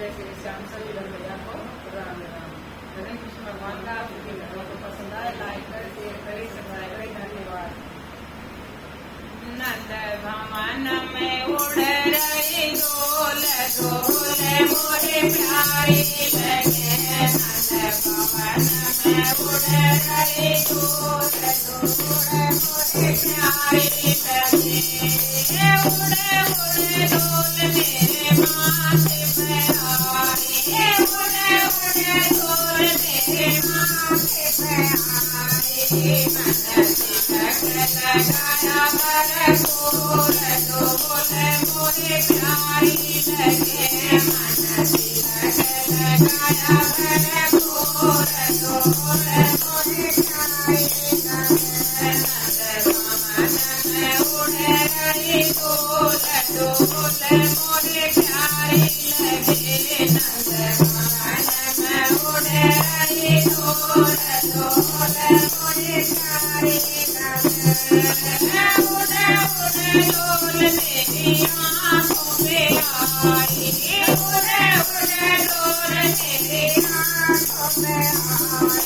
जय श्री श्याम सभी बहन भैया को राम राम। गणेश कृष्ण भगवान का आपकी वीडियो को पसंद आए लाइक करें, शेयर करें, सब्सक्राइब करें। धन्यवाद। नंद भवन में उड़ रही डोल डोल मोरे प्यारी लगे। नंद भवन में उड़ रही डोल डोल मोरे प्यारी लगे। उड़े उड़े डोल मेरे माथे पे आई। उड़े उड़े डोल मेरे माथे पे आई। मन तिलक लगाया बरकोर डोल मोरे प्यारी लगे। मन तिलक लगाया बरकोर डोल मोरे प्यारी लगे। नंद भवन में उड़ रही डोल डोल मोरे प्यारी लगे। नंद भवन में उड़ रही डोल डोल मोरे प्यारी लगे। उड़े उड़े डोल मेरी आँखों में आई। उड़े उड़े डोल मेरी आँखों में आई।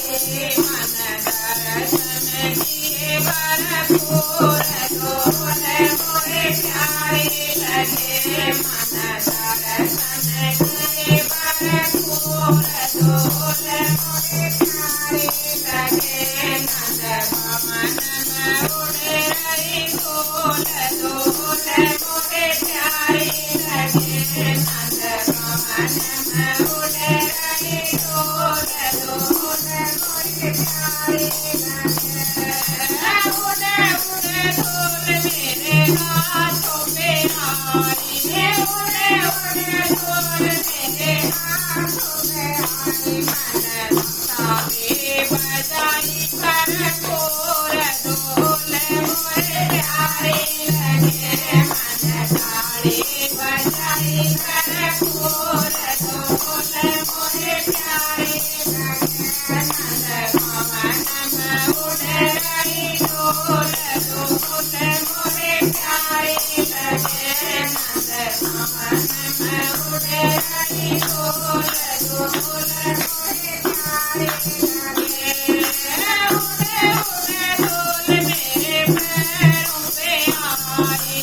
मन दर्शन किए बरकोर डोल मोरे प्यारी लगे। मन दर्शन किए बरकोर डोल मोरे प्यारी लगे। नंद भवन में उड़ रही डोल डोल मोरे प्यारी लगे। नंद भवन में उड़ रही डोल डोल मोरे प्यारी लगे। उड़े उड़े डोल मेरे हाथों में आई। उड़े उड़े डोल मेरे हाथों में आई। मन ताबे बजाई बरकोर डोल मोरे प्यारी लगे। मन ताड़ी बजाई बरकोर डोल मोरे प्यारी लगे। नंद भवन में उड़ रही डोल डोल मोरे प्यारी लगे। नंद भवन में उड़ रही डोल डोल मोरे प्यारी लगे। उड़े उड़े डोल मेरे पैरों पे आई।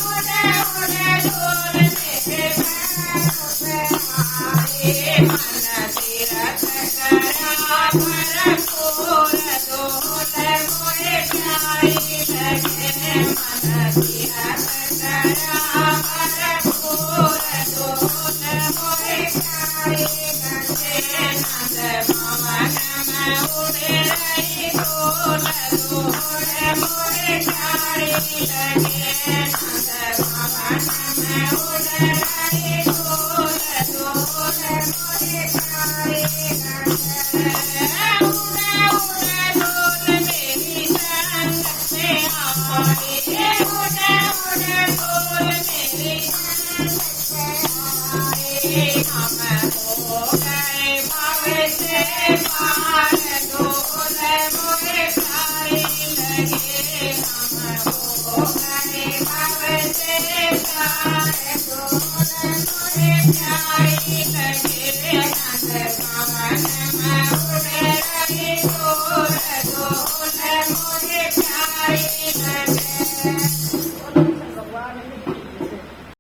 उड़े उड़े डोल मेरे पैरों पे आई। मन तीरथ करा बरकोर डोल मोरे प्यारी लगे। मन तीरथ करा बरकोर डोल मोरे प्यारी लगे। नंद भवन में उड़ रही डोल डोल मोरे प्यारी लगे। नंद भवन में उड़ रही डोल डोल मोरे प्यारी लगे। उड़े उड़े डोल मेरी संग में आई। उड़े उड़े डोल मेरी संग में आई। हम हो गए भव से पार डोल मोरे प्यारी लगे। हम हो गए भव से पार डोल मोरे प्यारी लगे।